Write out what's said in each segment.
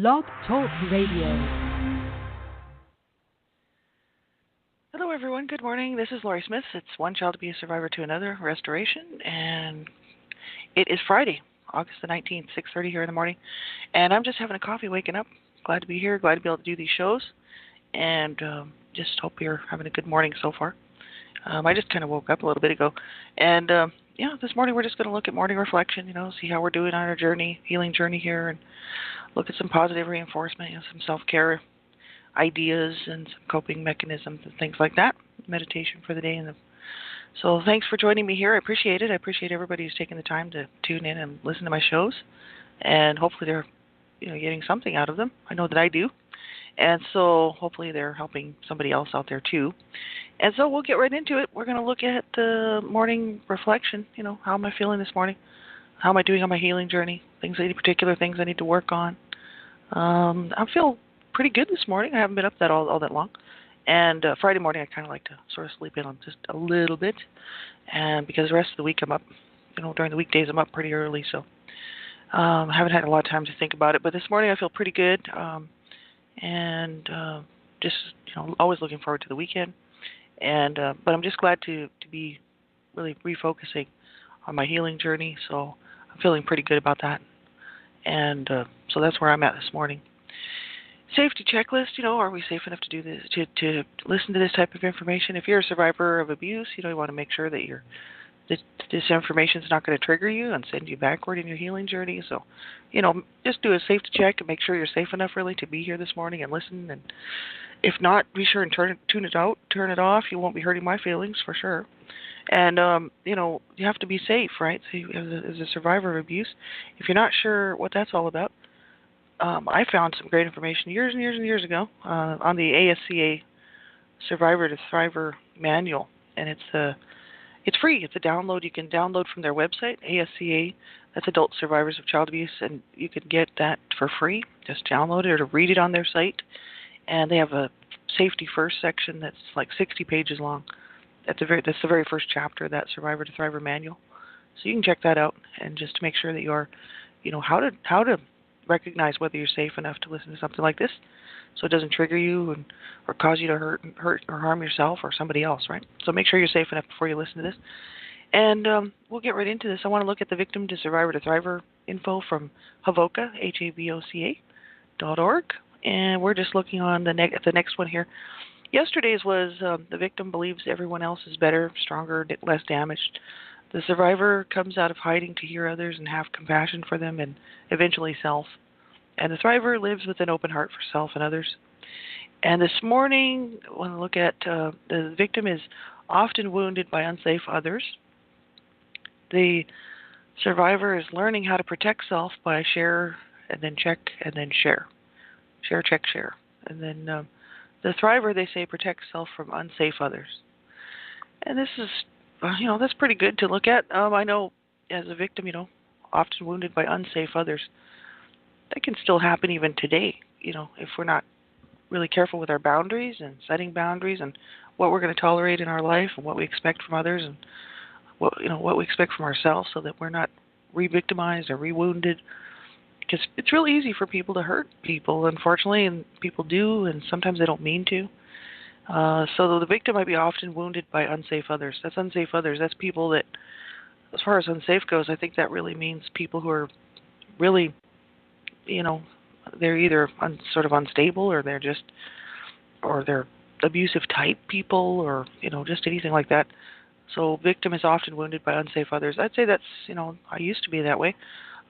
Blog Talk Radio. Hello, everyone. Good morning. This is Laurie Smith. It's One Child Abuse Survivor to Another Restoration, and it is Friday, August the 19th, 6:30 here in the morning, and I'm just having a coffee, waking up. Glad to be here. Glad to be able to do these shows, and just hope you're having a good morning so far. I just kind of woke up a little bit ago, and this morning we're just going to look at morning reflection. See how we're doing on our journey, healing journey here, and look at some positive reinforcement, some self-care ideas and some coping mechanisms and things like that. Meditation for the day. So thanks for joining me here. I appreciate it. I appreciate everybody who's taking the time to tune in and listen to my shows, and hopefully they're getting something out of them. I know that I do. And so hopefully they're helping somebody else out there too. And so we'll get right into it. We're going to look at the morning reflection. How am I feeling this morning? How am I doing on my healing journey? Any particular things I need to work on? I feel pretty good this morning. I haven't been up all that long. And Friday morning I kind of like to sort of sleep in on just a little bit. And because the rest of the week I'm up, during the weekdays I'm up pretty early. So I haven't had a lot of time to think about it. But this morning I feel pretty good. And just always looking forward to the weekend, and but I'm just glad to be really refocusing on my healing journey. So I'm feeling pretty good about that, and so that's where I'm at this morning. Safety checklist. Are we safe enough to do this? To listen to this type of information? If you're a survivor of abuse, you want to make sure that this information is not going to trigger you and send you backward in your healing journey. So, just do a safety check and make sure you're safe enough really to be here this morning and listen. And if not, be sure and tune it out, turn it off. You won't be hurting my feelings for sure. And, you have to be safe, right? So as a survivor of abuse, if you're not sure what that's all about, I found some great information years and years and years ago on the ASCA Survivor to Thriver manual. And it's free. It's a download. You can download from their website, ASCA. That's Adult Survivors of Child Abuse, and you can get that for free. Just download it or read it on their site. And they have a safety first section that's like 60 pages long. That's the very first chapter of that Survivor to Thriver manual. So you can check that out and just to make sure that you're, how to recognize whether you're safe enough to listen to something like this, so it doesn't trigger you or cause you to hurt or harm yourself or somebody else, right? So make sure you're safe enough before you listen to this. And we'll get right into this. I want to look at the Victim to Survivor to Thriver info from HAVOCA, HAVOCA.org. And we're just looking on the next one here. Yesterday's was the victim believes everyone else is better, stronger, less damaged. The survivor comes out of hiding to hear others and have compassion for them and eventually self. And the thriver lives with an open heart for self and others. And this morning, I want to look at the victim is often wounded by unsafe others. The survivor is learning how to protect self by share and then check and then share. Share, check, share. And then the thriver, they say, protects self from unsafe others. And this is, that's pretty good to look at. I know as a victim, often wounded by unsafe others. That can still happen even today, if we're not really careful with our boundaries and setting boundaries and what we're going to tolerate in our life and what we expect from others and what we expect from ourselves, so that we're not re-victimized or re-wounded. Because it's really easy for people to hurt people, unfortunately, and people do, and sometimes they don't mean to. So the victim might be often wounded by unsafe others. That's unsafe others. That's people that, as far as unsafe goes, I think that really means people who are really, they're either sort of unstable, or they're abusive type people, or just anything like that. So victim is often wounded by unsafe others. I'd say that's I used to be that way.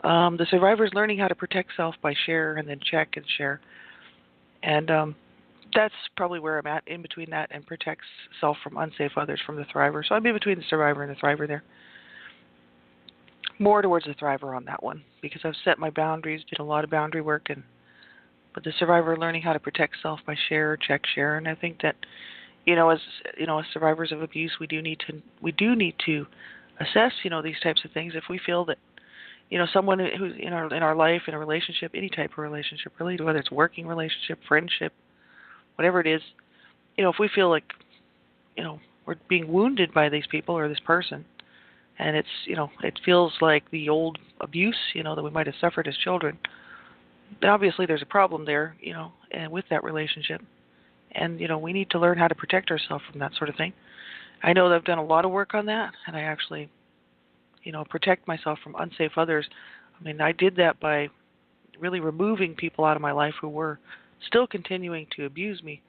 The survivor is learning how to protect self by share and then check and share, and that's probably where I'm at, in between that and protects self from unsafe others from the thriver. So I'm in between the survivor and the thriver there. More towards the thriver on that one, because I've set my boundaries, did a lot of boundary work, but the survivor learning how to protect self by share, check, share, and I think that as survivors of abuse, we do need to assess these types of things. If we feel that someone who's in our life, in a relationship, any type of relationship, really, whether it's working relationship, friendship, whatever it is, if we feel like we're being wounded by these people or this person, and it's, it feels like the old abuse, that we might have suffered as children, obviously there's a problem there, and with that relationship. And, we need to learn how to protect ourselves from that sort of thing. I know that I've done a lot of work on that, and I actually, protect myself from unsafe others. I mean, I did that by really removing people out of my life who were still continuing to abuse me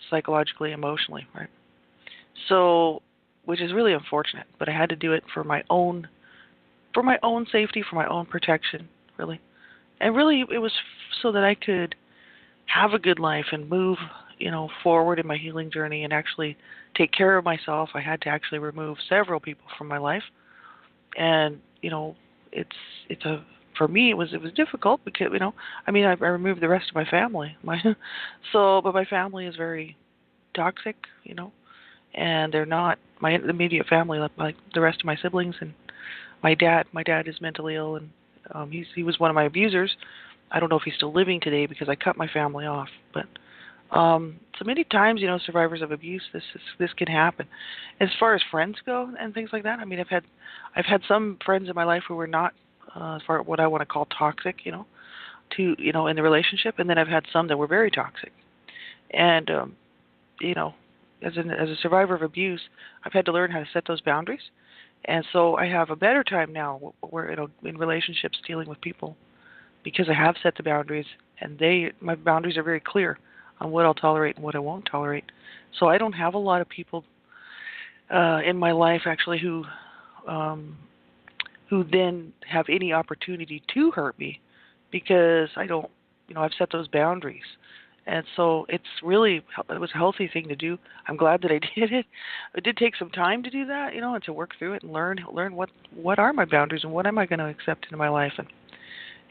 psychologically, emotionally, right? So, which is really unfortunate, but I had to do it for my own safety, for my own protection, really. And really it was so that I could have a good life and move, forward in my healing journey and actually take care of myself. I had to actually remove several people from my life. And, it's it's a for me it was difficult because, I mean, I removed the rest of my family. But my family is very toxic, and they're not my immediate family like the rest of my siblings. And my dad is mentally ill, and he was one of my abusers. I don't know if he's still living today because I cut my family off. But so many times, survivors of abuse, this can happen. As far as friends go and things like that, I mean, I've had some friends in my life who were not as far what I want to call toxic, in the relationship, and then I've had some that were very toxic. And you know, as a survivor of abuse, I've had to learn how to set those boundaries. And so I have a better time now where, in relationships dealing with people, because I have set the boundaries, and my boundaries are very clear on what I'll tolerate and what I won't tolerate. So I don't have a lot of people in my life actually who then have any opportunity to hurt me, because I don't, I've set those boundaries. And so it was a healthy thing to do. I'm glad that I did it. It did take some time to do that, and to work through it and learn what are my boundaries and what am I going to accept into my life,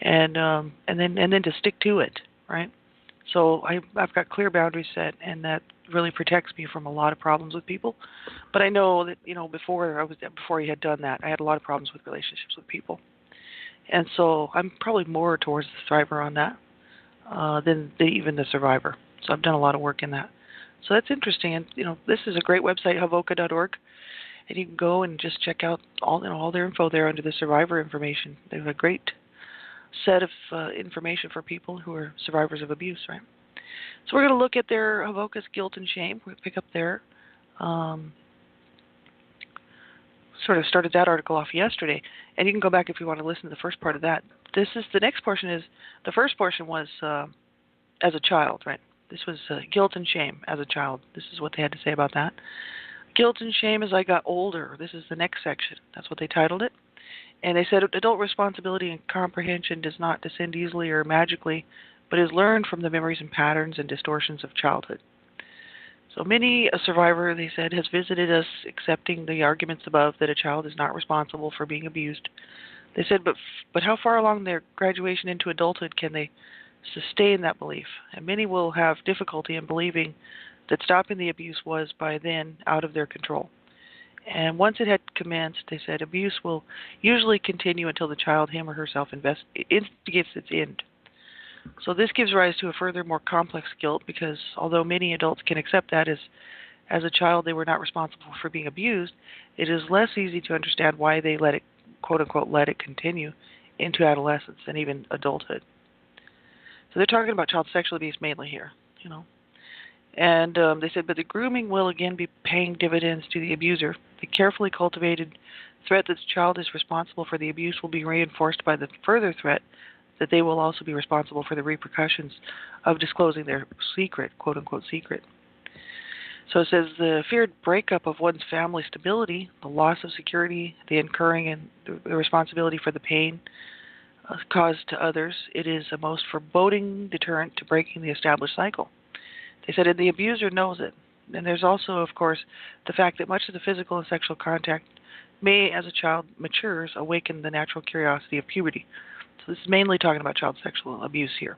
and then to stick to it, right? So I've got clear boundaries set, and that really protects me from a lot of problems with people. But I know that, before he had done that, I had a lot of problems with relationships with people, and so I'm probably more towards the thriver on that than even the survivor. So I've done a lot of work in that. So that's interesting, and this is a great website, Havoca.org, and you can go and just check out all their info there under the survivor information. They have a great set of information for people who are survivors of abuse, right? So we're going to look at their Havoca's guilt and shame. We'll pick up there. Sort of started that article off yesterday, and you can go back if you want to listen to the first part of that. The next portion is, the first portion was as a child, right? This was guilt and shame as a child. This is what they had to say about that. Guilt and shame as I got older. This is the next section. That's what they titled it. And they said adult responsibility and comprehension does not descend easily or magically, but is learned from the memories and patterns and distortions of childhood. So many a survivor, they said, has visited us accepting the arguments above that a child is not responsible for being abused. They said, but how far along their graduation into adulthood can they sustain that belief? And many will have difficulty in believing that stopping the abuse was by then out of their control. And once it had commenced, they said, abuse will usually continue until the child, him or herself, instigates its end. So this gives rise to a further, more complex guilt, because although many adults can accept that as a child they were not responsible for being abused, it is less easy to understand why they let it, quote unquote, let it continue into adolescence and even adulthood. So they're talking about child sexual abuse mainly here, And they said, but the grooming will again be paying dividends to the abuser. The carefully cultivated threat that the child is responsible for the abuse will be reinforced by the further threat that they will also be responsible for the repercussions of disclosing their secret, quote-unquote secret. So it says the feared breakup of one's family stability, the loss of security, the incurring and the responsibility for the pain caused to others, it is a most foreboding deterrent to breaking the established cycle. They said, and the abuser knows it. And there's also, of course, the fact that much of the physical and sexual contact may, as a child matures, awaken the natural curiosity of puberty. So this is mainly talking about child sexual abuse here.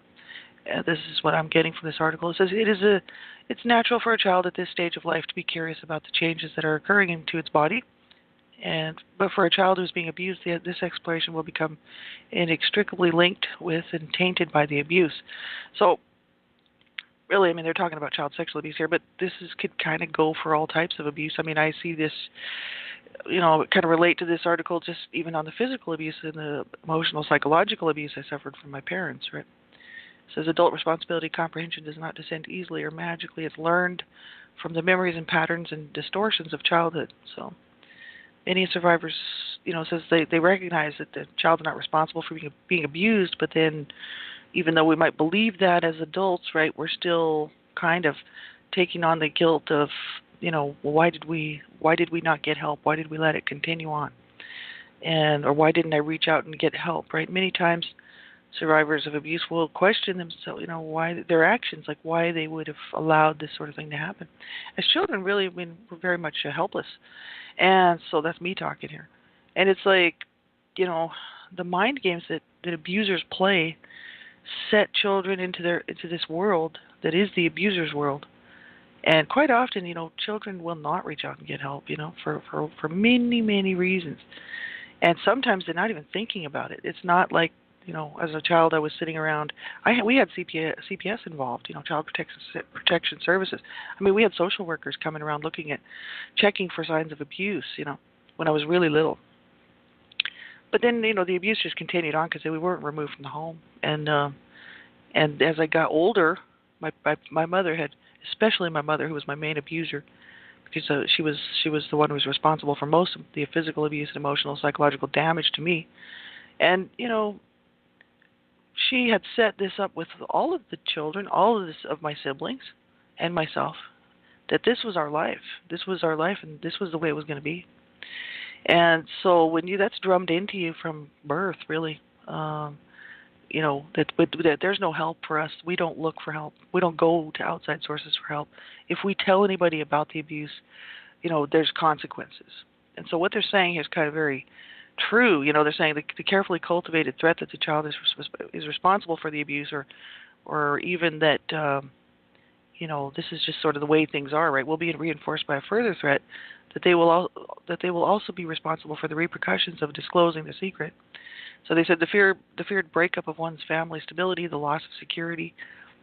This is what I'm getting from this article. It says it's natural for a child at this stage of life to be curious about the changes that are occurring into its body. But for a child who's being abused, this exploration will become inextricably linked with and tainted by the abuse. So really, I mean, they're talking about child sexual abuse here, but could kind of go for all types of abuse. I mean, I see this, kind of relate to this article just even on the physical abuse and the emotional, psychological abuse I suffered from my parents, right? says adult responsibility comprehension does not descend easily or magically. It's learned from the memories and patterns and distortions of childhood. So many survivors, says they recognize that the child is not responsible for being abused, but then even though we might believe that as adults, right, we're still kind of taking on the guilt of, well, why did we not get help? Why did we let it continue on? Or why didn't I reach out and get help, right? Many times survivors of abuse will question themselves, why their actions, like why they would have allowed this sort of thing to happen. As children, really, we're very much helpless. And so that's me talking here. And it's like, the mind games that abusers play set children into this world that is the abuser's world. And quite often, children will not reach out and get help, for many, many reasons. And sometimes they're not even thinking about it. It's not like, as a child I was sitting around, we had CPS involved, Child Protection Services. I mean, we had social workers coming around checking for signs of abuse, when I was really little. But then, the abuse just continued on because we weren't removed from the home. And as I got older, my mother had, especially my mother, who was my main abuser, because she was the one who was responsible for most of the physical abuse and emotional, psychological damage to me. And, she had set this up with all of the children, of my siblings and myself, that this was our life. This was our life, and this was the way it was going to be. And so when that's drummed into you from birth, really, that there's no help for us. We don't look for help. We don't go to outside sources for help. If we tell anybody about the abuse, there's consequences. And so what they're saying is kind of very true. They're saying the carefully cultivated threat that the child is responsible for the abuse, or even that this is just sort of the way things are, right, will be reinforced by a further threat that they will also be responsible for the repercussions of disclosing the secret. So they said the feared breakup of one's family stability, the loss of security,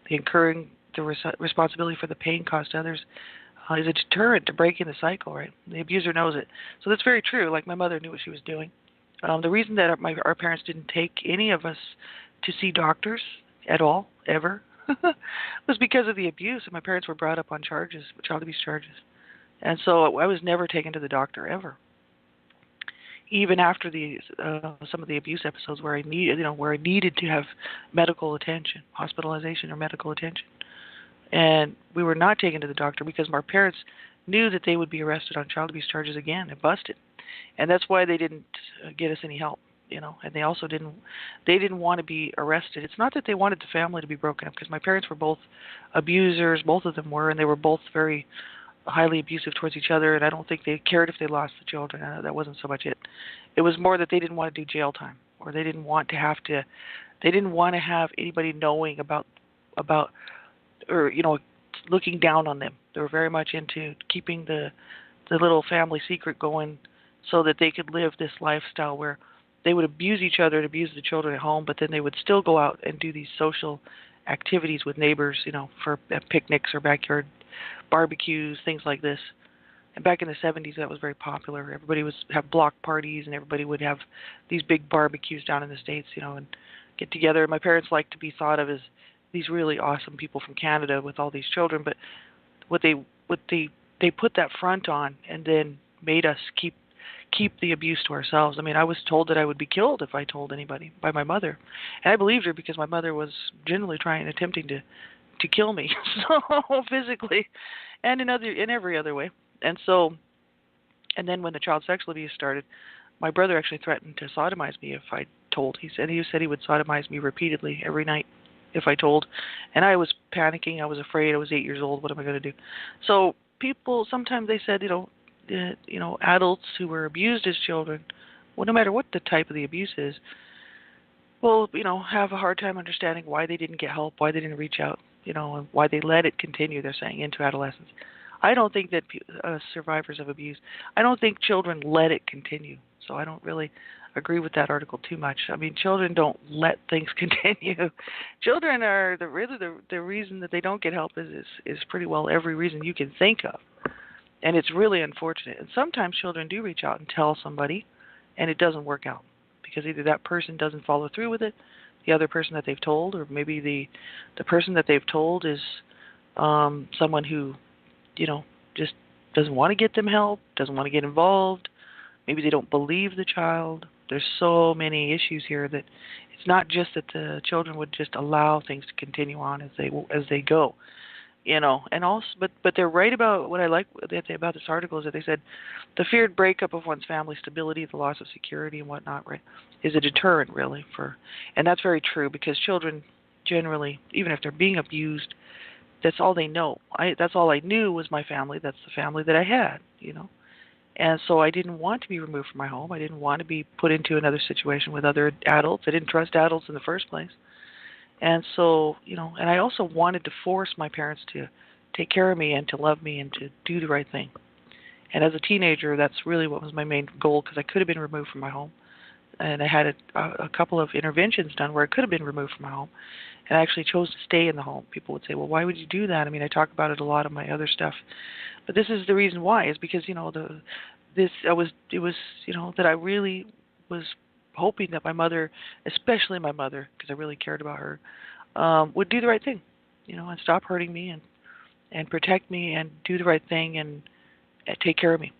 the incurring the responsibility for the pain caused to others is a deterrent to breaking the cycle, right? The abuser knows it. So that's very true. Like, my mother knew what she was doing. The reason that our parents didn't take any of us to see doctors at all, ever, was because of the abuse. And my parents were brought up on child abuse charges. And so I was never taken to the doctor, ever. Even after some of the abuse episodes where I needed to have medical attention, hospitalization or medical attention. And we were not taken to the doctor because my parents knew that they would be arrested on child abuse charges again and busted. And that's why they didn't get us any help, and they also didn't want to be arrested. It's not that they wanted the family to be broken up, because my parents were both abusers, both of them were, and they were both very highly abusive towards each other, and I don't think they cared if they lost the children. That wasn't so much it. It was more that they didn't want to do jail time, or they didn't want to have anybody knowing about or looking down on them. They were very much into keeping the little family secret going, so that they could live this lifestyle where they would abuse each other and abuse the children at home, but then they would still go out and do these social activities with neighbors, for picnics or backyard barbecues, things like this. And back in the 70s, that was very popular. Everybody would have block parties, and everybody would have these big barbecues down in the States, and get together. My parents liked to be thought of as these really awesome people from Canada with all these children, but what they put that front on, and then made us keep the abuse to ourselves. I mean, I was told that I would be killed if I told anybody, by my mother. And I believed her, because my mother was generally attempting to kill me, so physically and in every other way. And then when the child sexual abuse started, my brother actually threatened to sodomize me if I told. He said he would sodomize me repeatedly every night if I told. And I was panicking. I was afraid. I was 8 years old. What am I going to do? So people, sometimes they said, adults who were abused as children, well, no matter what the type of the abuse is, will, have a hard time understanding why they didn't get help, why they didn't reach out, and why they let it continue, they're saying, into adolescence. I don't think that survivors of abuse, I don't think children let it continue. So I don't really agree with that article too much. I mean, children don't let things continue. Children are the reason that they don't get help is pretty well every reason you can think of. And it's really unfortunate. And sometimes children do reach out and tell somebody, and it doesn't work out, because either that person doesn't follow through with it, the other person that they've told, or maybe the person that they've told is someone who, you know, just doesn't want to get them help, doesn't want to get involved. Maybe they don't believe the child. There's so many issues here that it's not just that the children would just allow things to continue on as they go, you know. And also, but they're right about what I like about this article is that they said the feared breakup of one's family stability, the loss of security and whatnot, right, is a deterrent really and that's very true because children generally, even if they're being abused, that's all they know. That's all I knew was my family. That's the family that I had, you know. And so I didn't want to be removed from my home. I didn't want to be put into another situation with other adults. I didn't trust adults in the first place. And so, you know, and I also wanted to force my parents to take care of me and to love me and to do the right thing. And as a teenager, that's really what was my main goal because I could have been removed from my home. And I had a couple of interventions done where I could have been removed from my home. And I actually chose to stay in the home. People would say, well, why would you do that? I mean, I talk about it a lot in my other stuff. But this is the reason why, is because, you know, it was, you know, that I really was hoping that my mother, especially my mother, because I really cared about her, would do the right thing, you know, and stop hurting me and protect me and do the right thing and take care of me.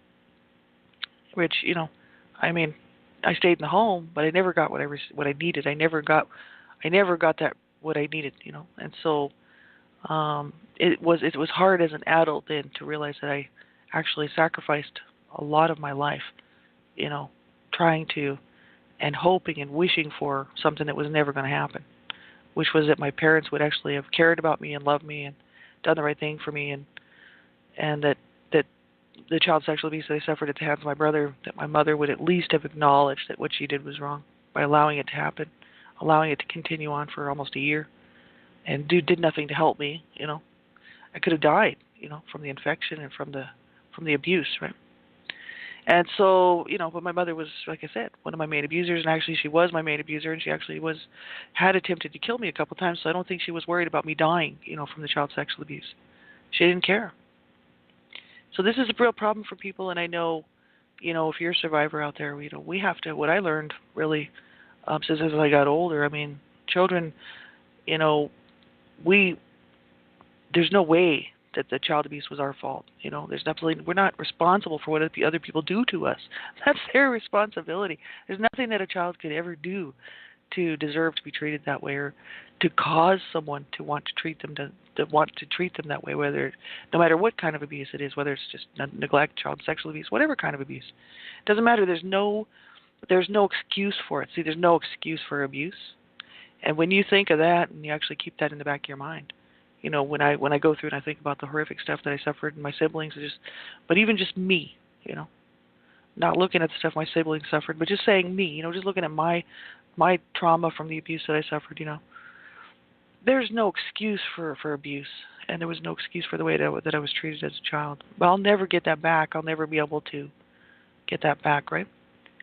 Which, you know, I mean, I stayed in the home, but I never got what I needed. I never got that what I needed, you know. And so it was hard as an adult then to realize that I actually sacrificed a lot of my life, you know, trying to and hoping and wishing for something that was never going to happen, which was that my parents would actually have cared about me and loved me and done the right thing for me, and that the child sexual abuse that I suffered at the hands of my brother, that my mother would at least have acknowledged that what she did was wrong by allowing it to happen, allowing it to continue on for almost a year, and did nothing to help me. You know, I could have died, you know, from the infection and from the abuse, right? And so, you know, but my mother was, like I said, one of my main abusers, and actually she was my main abuser, and she actually had attempted to kill me a couple of times, so I don't think she was worried about me dying, you know, from the child sexual abuse. She didn't care. So this is a real problem for people, and I know, you know, if you're a survivor out there, you know, we have to, what I learned really since as I got older, I mean, children, you know, there's no way that the child abuse was our fault. You know, there's absolutely, we're not responsible for what other people do to us. That's their responsibility. There's nothing that a child could ever do to deserve to be treated that way, or to cause someone to want to treat them that way, whether, no matter what kind of abuse it is, whether it's just neglect, child sexual abuse, whatever kind of abuse. It doesn't matter. There's no excuse for it. See, there's no excuse for abuse. And when you think of that and you actually keep that in the back of your mind, you know, when I go through and I think about the horrific stuff that I suffered and my siblings, but even just me, you know, not looking at the stuff my siblings suffered, but just saying me, you know, just looking at my trauma from the abuse that I suffered, you know, there's no excuse for abuse, and there was no excuse for the way that I was treated as a child. But I'll never get that back. I'll never be able to get that back, right?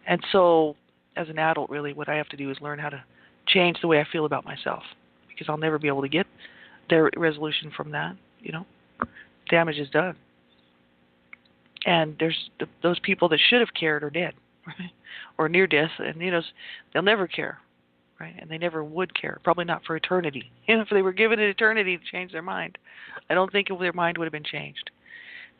And so, as an adult, really, what I have to do is learn how to change the way I feel about myself, because I'll never be able to get their resolution from that, you know. Damage is done. And there's those people that should have cared are dead, right? Or near death, and, you know, they'll never care, right? And they never would care, probably not for eternity. You know, if they were given an eternity to change their mind, I don't think their mind would have been changed.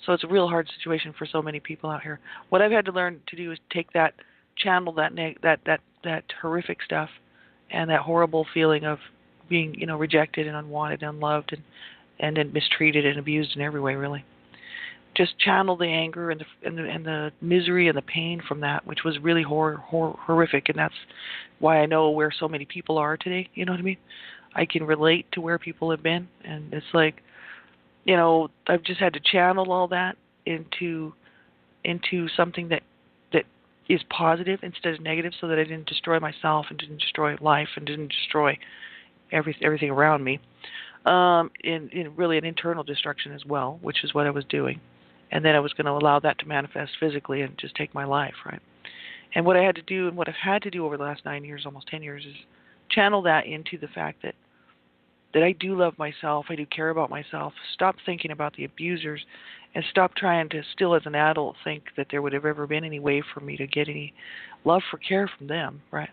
So it's a real hard situation for so many people out here. What I've had to learn to do is take that, channel that horrific stuff, and that horrible feeling of being, you know, rejected and unwanted and unloved and then mistreated and abused in every way, really. Just channel the anger and the misery and the pain from that, which was really horrific, and that's why I know where so many people are today. You know what I mean? I can relate to where people have been, and it's like, you know, I've just had to channel all that into something that is positive instead of negative, so that I didn't destroy myself and didn't destroy life and didn't destroy everything around me. In really an internal destruction as well, which is what I was doing. And then I was going to allow that to manifest physically and just take my life, right? And what I had to do, and what I've had to do over the last 9 years, almost 10 years, is channel that into the fact that I do love myself, I do care about myself, stop thinking about the abusers, and stop trying to still as an adult think that there would have ever been any way for me to get any love for care from them, right?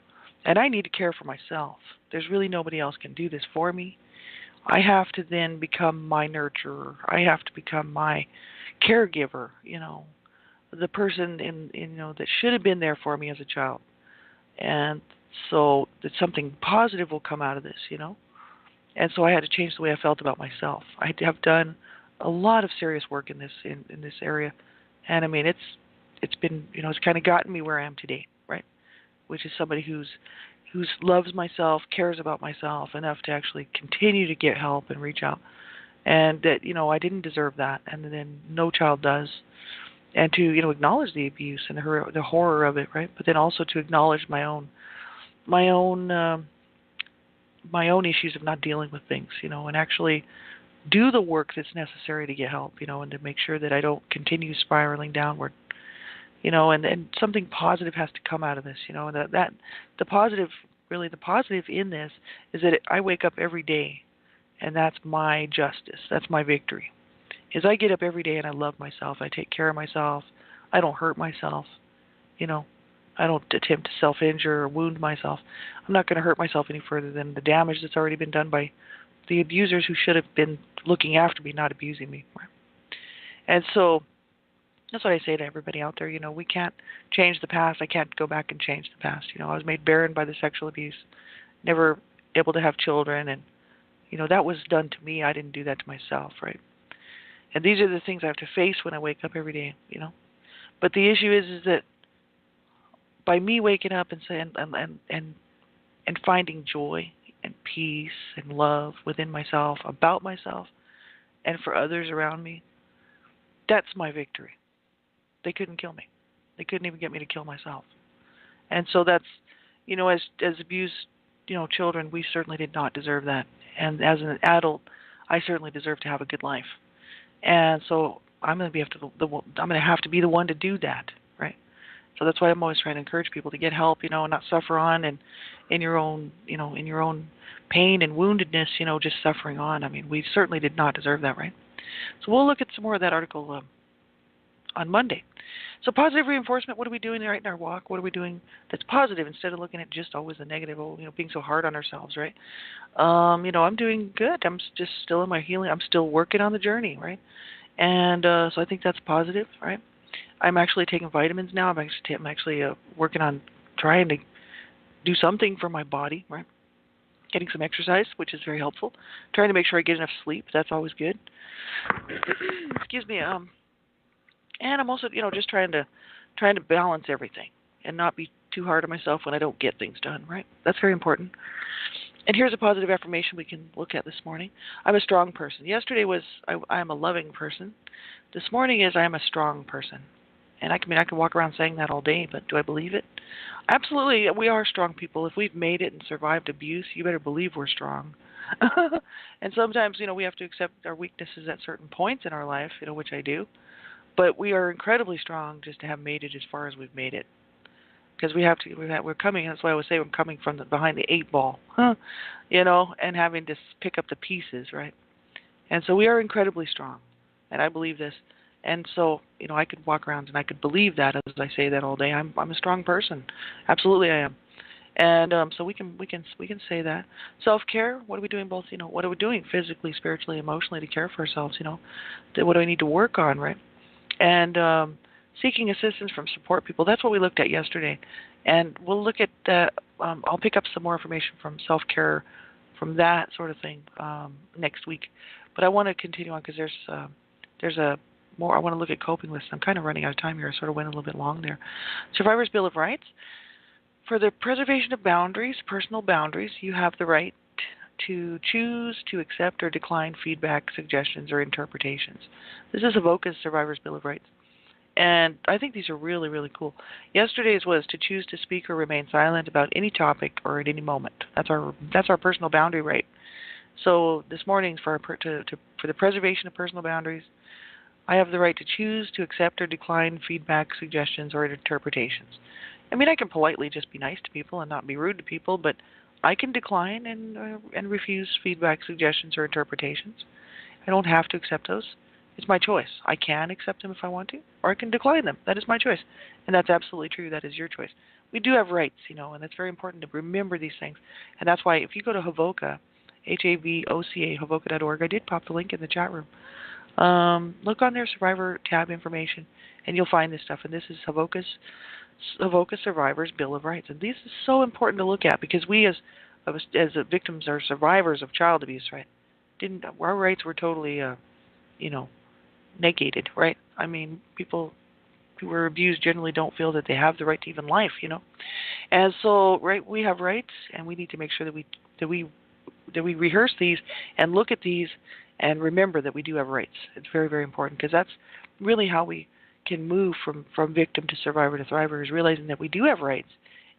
And I need to care for myself. There's really nobody else can do this for me. I have to then become my nurturer. I have to become my caregiver, the person that should have been there for me as a child. And so that something positive will come out of this. And so I had to change the way I felt about myself. I have done a lot of serious work in this area. And I mean it's been it's kind of gotten me where I am today, right? Which is somebody who loves myself, cares about myself enough to actually continue to get help and reach out. And that I didn't deserve that, and then no child does. And to acknowledge the abuse and the horror of it, right? But then also to acknowledge my own issues of not dealing with things, and actually do the work that's necessary to get help, and to make sure that I don't continue spiraling downward. And something positive has to come out of this, and that the positive in this is that I wake up every day, and that's my justice, that's my victory. Is I get up every day and I love myself, I take care of myself, I don't hurt myself, I don't attempt to self-injure or wound myself. I'm not going to hurt myself any further than the damage that's already been done by the abusers who should have been looking after me, not abusing me. And so that's what I say to everybody out there. We can't change the past. I can't go back and change the past. I was made barren by the sexual abuse, never able to have children, and that was done to me. I didn't do that to myself, right? And these are the things I have to face when I wake up every day. But the issue is that by me waking up and saying and finding joy and peace and love within myself, about myself, and for others around me, that's my victory. They couldn't kill me. They couldn't even get me to kill myself. And so that's, as abused, children, we certainly did not deserve that. And as an adult, I certainly deserve to have a good life. And so I'm going to have to be the one to do that, right? So that's why I'm always trying to encourage people to get help, and not suffer on and in your own pain and woundedness, just suffering on. I mean, we certainly did not deserve that, right? So we'll look at some more of that article on Monday. So positive reinforcement, what are we doing right in our walk? What are we doing that's positive instead of looking at just always the negative, being so hard on ourselves, right? I'm doing good. I'm just still in my healing. I'm still working on the journey, right? And so I think that's positive, right? I'm actually taking vitamins now. I'm actually working on trying to do something for my body, right? Getting some exercise, which is very helpful. Trying to make sure I get enough sleep. That's always good. Excuse me. And I'm also, just trying to balance everything and not be too hard on myself when I don't get things done, right? That's very important. And here's a positive affirmation we can look at this morning. I'm a strong person. Yesterday was I am a loving person. This morning is I am a strong person. And I can walk around saying that all day, but do I believe it? Absolutely, we are strong people. If we've made it and survived abuse, you better believe we're strong. And sometimes, we have to accept our weaknesses at certain points in our life, which I do. But we are incredibly strong just to have made it as far as we've made it. Because we're coming, that's why I always say I'm coming from behind the 8 ball, and having to pick up the pieces, right? And so we are incredibly strong, and I believe this. And so, I could walk around and I could believe that as I say that all day. I'm a strong person. Absolutely I am. And so we can say that. Self-care, what are we doing both, what are we doing physically, spiritually, emotionally to care for ourselves, what do I need to work on, right? And seeking assistance from support people. That's what we looked at yesterday. And we'll look at that. I'll pick up some more information from self-care, from that sort of thing next week. But I want to continue on because there's a more. I want to look at coping lists. I'm kind of running out of time here. I sort of went a little bit long there. Survivor's Bill of Rights. For the preservation of boundaries, personal boundaries, you have the right to choose to accept or decline feedback, suggestions, or interpretations. This is Avoca's Survivor's Bill of Rights. And I think these are really, really cool. Yesterday's was to choose to speak or remain silent about any topic or at any moment. That's our personal boundary right. So this morning's for the preservation of personal boundaries. I have the right to choose to accept or decline feedback, suggestions, or interpretations. I mean, I can politely just be nice to people and not be rude to people, but I can decline and refuse feedback, suggestions, or interpretations. I don't have to accept those. It's my choice. I can accept them if I want to, or I can decline them. That is my choice. And that's absolutely true. That is your choice. we do have rights, and it's very important to remember these things. And that's why if you go to Havoca, HAVOCA, Havoca.org, I did pop the link in the chat room. Look on their Survivor tab information, and you'll find this stuff. And this is Havoca Survivors Bill of Rights. And this is so important to look at because we as victims or survivors of child abuse, right, our rights were totally, negated, right? I mean, people who were abused generally don't feel that they have the right to even life, And so, right, we have rights, and we need to make sure that we rehearse these and look at these and remember that we do have rights. It's very, very important because that's really how we can move from victim to survivor to thriver, is realizing that we do have rights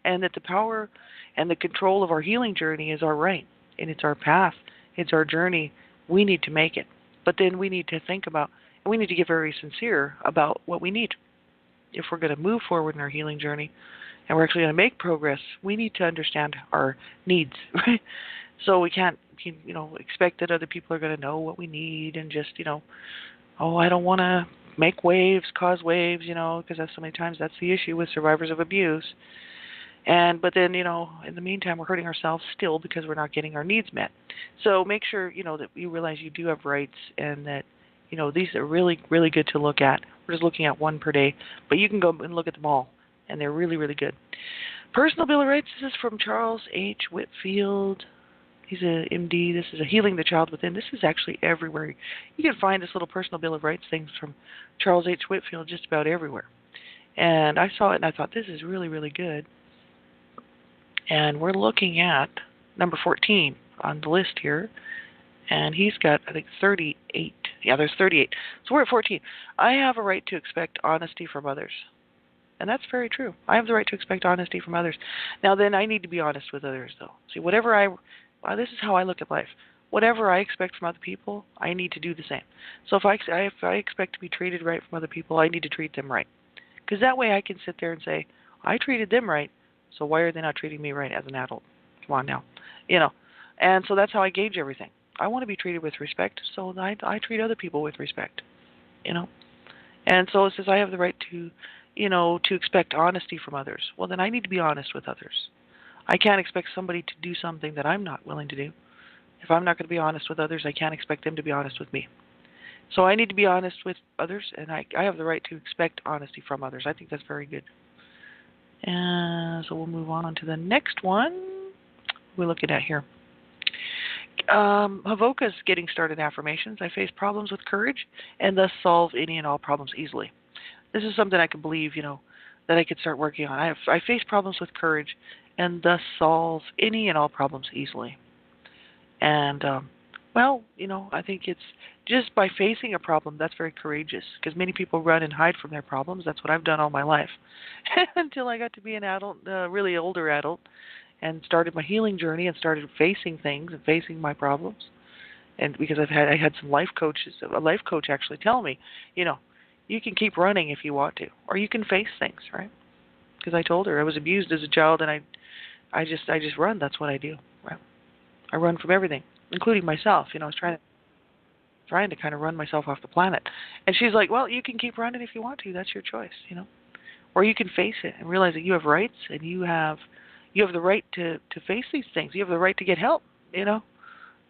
and that the power and the control of our healing journey is our right, and it's our path, it's our journey. We need to make it. But then we need to think about, and we need to get very sincere about what we need. If we're going to move forward in our healing journey and we're actually going to make progress, we need to understand our needs, right? So we can't, expect that other people are going to know what we need and just, I don't want to make waves, cause waves, because that's so many times that's the issue with survivors of abuse. But then, in the meantime, we're hurting ourselves still because we're not getting our needs met. So make sure, that you realize you do have rights and that, these are really, really good to look at. We're just looking at one per day, but you can go and look at them all, and they're really, really good. Personal Bill of Rights, this is from Charles H. Whitfield. He's a MD. This is a Healing the Child Within. This is actually everywhere. You can find this little Personal Bill of Rights things from Charles H. Whitfield just about everywhere. And I saw it, and I thought, this is really, really good. And we're looking at number 14 on the list here. And he's got, I think, 38. Yeah, there's 38. So we're at 14. I have a right to expect honesty from others. And that's very true. I have the right to expect honesty from others. Now, then I need to be honest with others, though. See, this is how I look at life. Whatever I expect from other people, I need to do the same. So if I expect to be treated right from other people, I need to treat them right. Because that way I can sit there and say, I treated them right, so why are they not treating me right as an adult? Come on now. And so that's how I gauge everything. I want to be treated with respect, so I treat other people with respect. And so it says I have the right to, to expect honesty from others. Well, then I need to be honest with others. I can't expect somebody to do something that I'm not willing to do. If I'm not going to be honest with others, I can't expect them to be honest with me. So I need to be honest with others, and I have the right to expect honesty from others. I think that's very good. And so we'll move on to the next one we're looking at here. Havoca's Getting Started Affirmations. I face problems with courage and thus solve any and all problems easily. This is something I can believe, that I could start working on. I face problems with courage and thus solve any and all problems easily. And, I think it's just by facing a problem, that's very courageous, because many people run and hide from their problems. That's what I've done all my life until I got to be an adult, really older adult, and started my healing journey and started facing things and facing my problems. And because I had some life coaches, a life coach actually tell me, you can keep running if you want to, or you can face things, right? Because I told her I was abused as a child, and I just run. That's what I do. Right? I run from everything, including myself. I was trying to kind of run myself off the planet. And she's like, well, you can keep running if you want to. That's your choice, Or you can face it and realize that you have rights and you have the right to face these things. You have the right to get help, And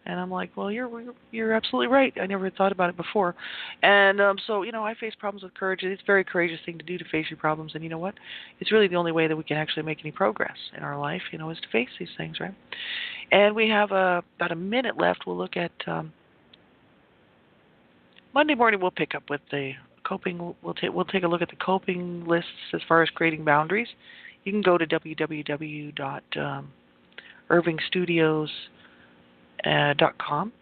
I'm like, well, you're absolutely right. I never had thought about it before. And so, I face problems with courage. It's a very courageous thing to do, to face your problems. And you know what? It's really the only way that we can actually make any progress in our life, is to face these things, right? And we have about a minute left. We'll look at Monday morning. We'll pick up with the coping. We'll take a look at the coping lists as far as creating boundaries. You can go to www.irvingstudios.com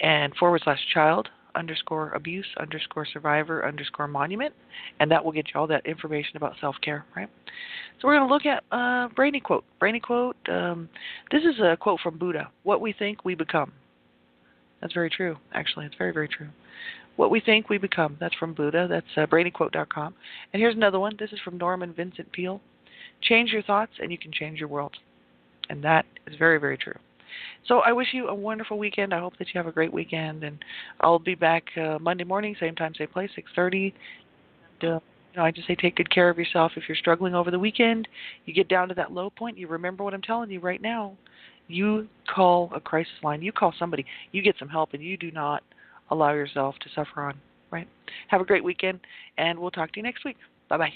and /child_abuse_survivor_monument, and that will get you all that information about self-care, right? So we're going to look at Brainy Quote. Brainy Quote, this is a quote from Buddha. What we think, we become. That's very true, actually. It's very, very true. What we think, we become. That's from Buddha. That's brainyquote.com. And here's another one. This is from Norman Vincent Peale. Change your thoughts and you can change your world. And that is very, very true. So I wish you a wonderful weekend. I hope that you have a great weekend. And I'll be back Monday morning, same time, same place, 6:30. I just say take good care of yourself. If you're struggling over the weekend, you get down to that low point, you remember what I'm telling you right now. You call a crisis line. You call somebody. You get some help, and you do not allow yourself to suffer on, right? Have a great weekend, and we'll talk to you next week. Bye-bye.